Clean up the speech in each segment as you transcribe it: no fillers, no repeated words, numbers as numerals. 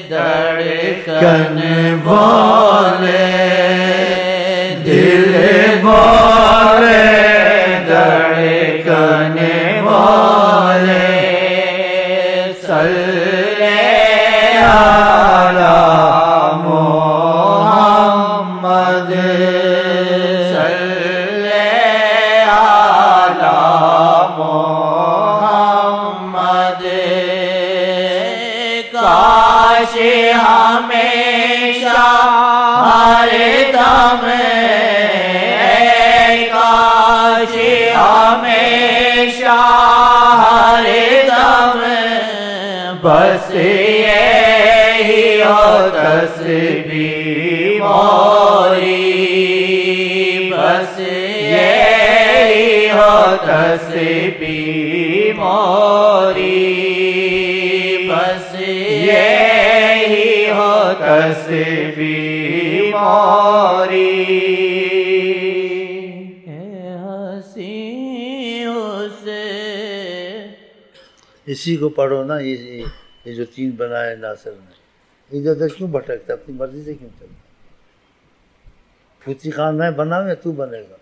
دھڑکن بولے دل بولے دھڑکن بولے صلی علی محمد صلی علی محمد کاش ہمیشہ ہر دم کاش ہمیشہ ہر دم بس یہی ہو تسبیح موری بس یہی ہو تسبیح موری بس یہی ہو تسبیح موری اسی کو پڑھو نا یہ جو تین بنائے ناصر نے ادھر ادھر کیوں بھٹکتا اپنی مرضی سے کیوں چلتا پھوچی خان میں بناؤں یا تو بنے گا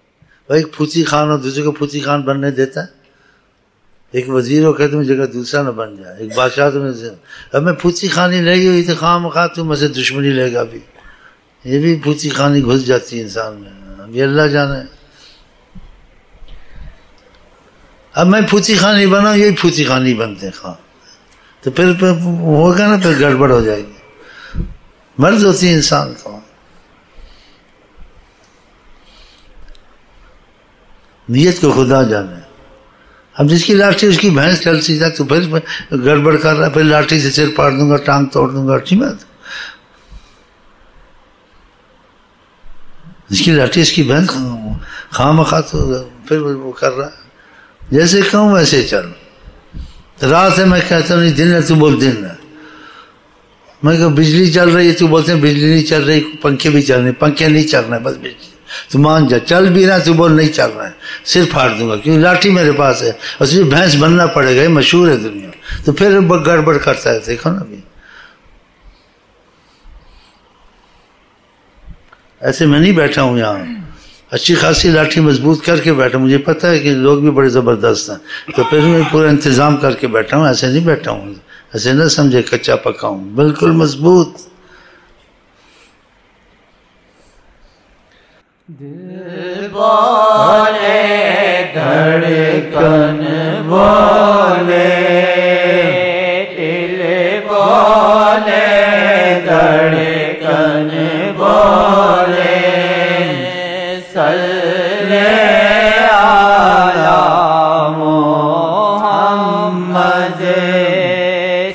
بھائی پھوچی خان اور دوسرے کو پھوچی خان بننے دیتا ہے ایک وزیر ہو کہتے ہیں جگہ دوسرا نہ بن جائے ایک بادشاہ تو اب میں پھوچی خانی لگی ہوئی تو خواہ مخواہ تو مجھ سے دشمنی لے گا بھی یہ بھی پھوچی خانی گھس جاتی ہے انسان میں اب یہ اللہ جانے اب میں پھوچی خانی بناؤں یہی پھوچی خانی بنتے ہیں خواہ تو پھر ہوگا نا پھر گڑبڑ ہو جائے گی مرض ہوتی ہے انسان کو نیت کو خدا جانے اب جس کی لاٹھی اس کی بھینس چلتی جائے تو پھر گڑبڑ کر رہا ہے پھر لاٹھی سے سر پاڑ دوں گا ٹانگ توڑ دوں گا اچھی بات جس کی لاٹھی اس کی بھینس خواہ مخواہ تو پھر وہ کر رہا ہے جیسے کہوں ویسے چل رات ہے میں کہتا ہوں نہیں دن ہے تو بول دن ہے میں کہ بجلی چل رہی ہے تو بولتے ہیں بجلی نہیں چل رہی پنکھے بھی چل رہے پنکھے نہیں چل رہے بس بجلی تو مان جا چل بھی رہا تو بول نہیں چل رہا ہے سر پھاڑ دوں گا کیونکہ لاٹھی میرے پاس ہے اور صرف بھینس بننا پڑے گا یہ مشہور ہے دنیا تو پھر گڑبڑ کرتا ہے دیکھو نا ابھی ایسے میں نہیں بیٹھا ہوں یہاں اچھی خاصی لاٹھی مضبوط کر کے بیٹھا مجھے پتہ ہے کہ لوگ بھی بڑے زبردست ہیں تو پھر میں پورا انتظام کر کے بیٹھا ہوں ایسے نہیں بیٹھا ہوں ایسے نہ سمجھے کچا پکا ہوں بالکل مضبوط دل بولے دھڑکن بولے دل بولے دھڑکن بولے صلی علی محمد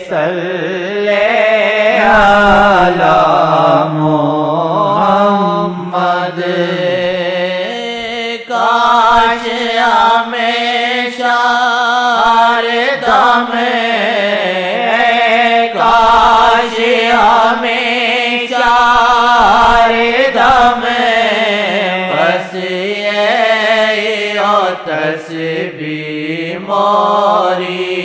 صلی علی محمد کاش ہمیشہ ہر دم کاش ہمیشہ ہر دم بس یہی ہو تسبیح موری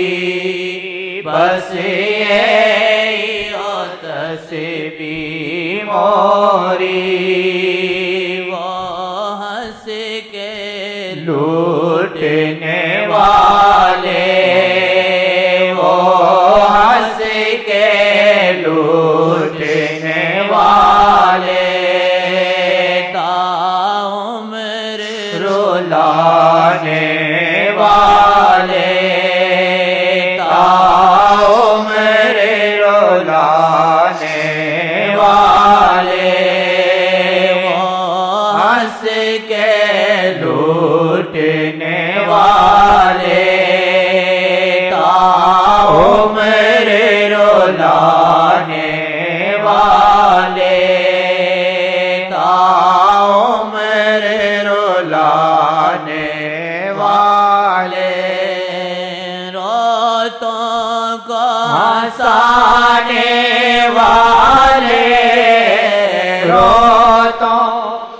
بس یہی ہو تسبیح موری وہ ہنس کے لوٹنے والے وہ ہنس کے لوٹنے والے لانے والے عمر رولانے والے وہ ہنس کے لوٹنے والے عمر رولانے والے عمر رولانے والے روتوں کو ہنسانے والے روتوں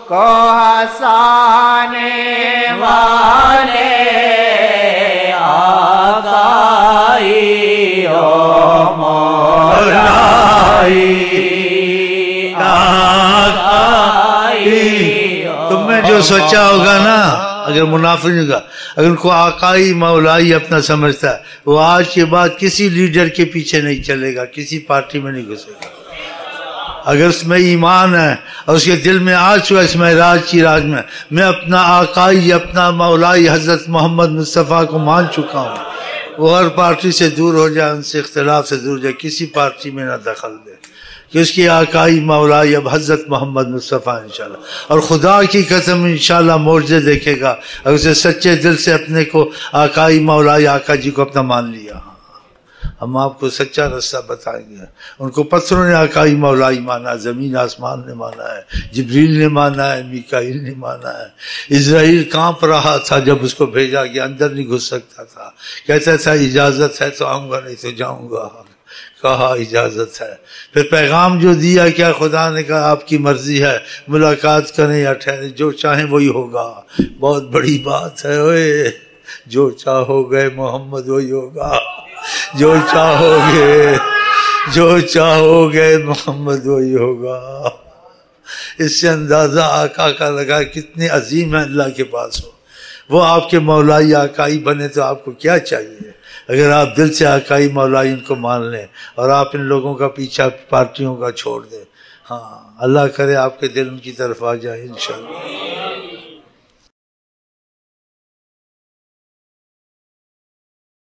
کو ہنسانے والے آقائی او مولا سچا ہوگا نا، اگر منافق نہیں ہوگا، اگر ان کو آقائی مولائی اپنا سمجھتا ہے، وہ آج کے بعد کسی لیڈر کے پیچھے نہیں چلے گا، کسی پارٹی میں نہیں گھسے گا۔ اگر اس میں ایمان ہے اور اس کے دل میں آ چکا اس معراج کی رات میں اپنا آقائی اپنا مولائی حضرت محمد مصطفیٰ کو مان چکا ہوں، وہ ہر پارٹی سے دور ہو جائے، ان سے اختلاف سے دور ہو جائے، کسی پارٹی میں نہ دخل دے، کہ اس کی آقائی مولائی اب حضرت محمد مصطفیٰ انشاءاللہ، اور خدا کی قسم انشاءاللہ معجزے دیکھے گا اگر اسے سچے دل سے اپنے کو آقائی مولائی آقا جی کو اپنا مان لیا۔ ہم آپ کو سچا رستہ بتائیں گے۔ ان کو پتھروں نے آقائی مولائی مانا، زمین آسمان نے مانا ہے، جبریل نے مانا ہے، میکائیل نے مانا ہے۔ اسرائیل کانپ رہا تھا جب اس کو بھیجا گیا، اندر نہیں گھس سکتا تھا، کہتا تھا اجازت ہے تو آؤں گا نہیں تو جاؤں گا، کہا اجازت ہے۔ پھر پیغام جو دیا کیا، خدا نے کہا آپ کی مرضی ہے، ملاقات کریں یا ٹھہریں، جو چاہیں وہی ہوگا۔ بہت بڑی بات ہے، اوئے جو چاہو گے محمد وہی ہوگا، جو چاہو گے محمد وہی ہوگا۔ اس سے اندازہ آقا کا لگا کتنے عظیم ہیں اللہ کے پاس ہو، وہ آپ کے مولائی آقائی بنے تو آپ کو کیا چاہیے؟ اگر آپ دل سے آقائی مولائی ان کو مان لیں اور آپ ان لوگوں کا پیچھا پارٹیوں کا چھوڑ دیں، ہاں اللہ کرے آپ کے دل ان کی طرف آ جائے انشاءاللہ۔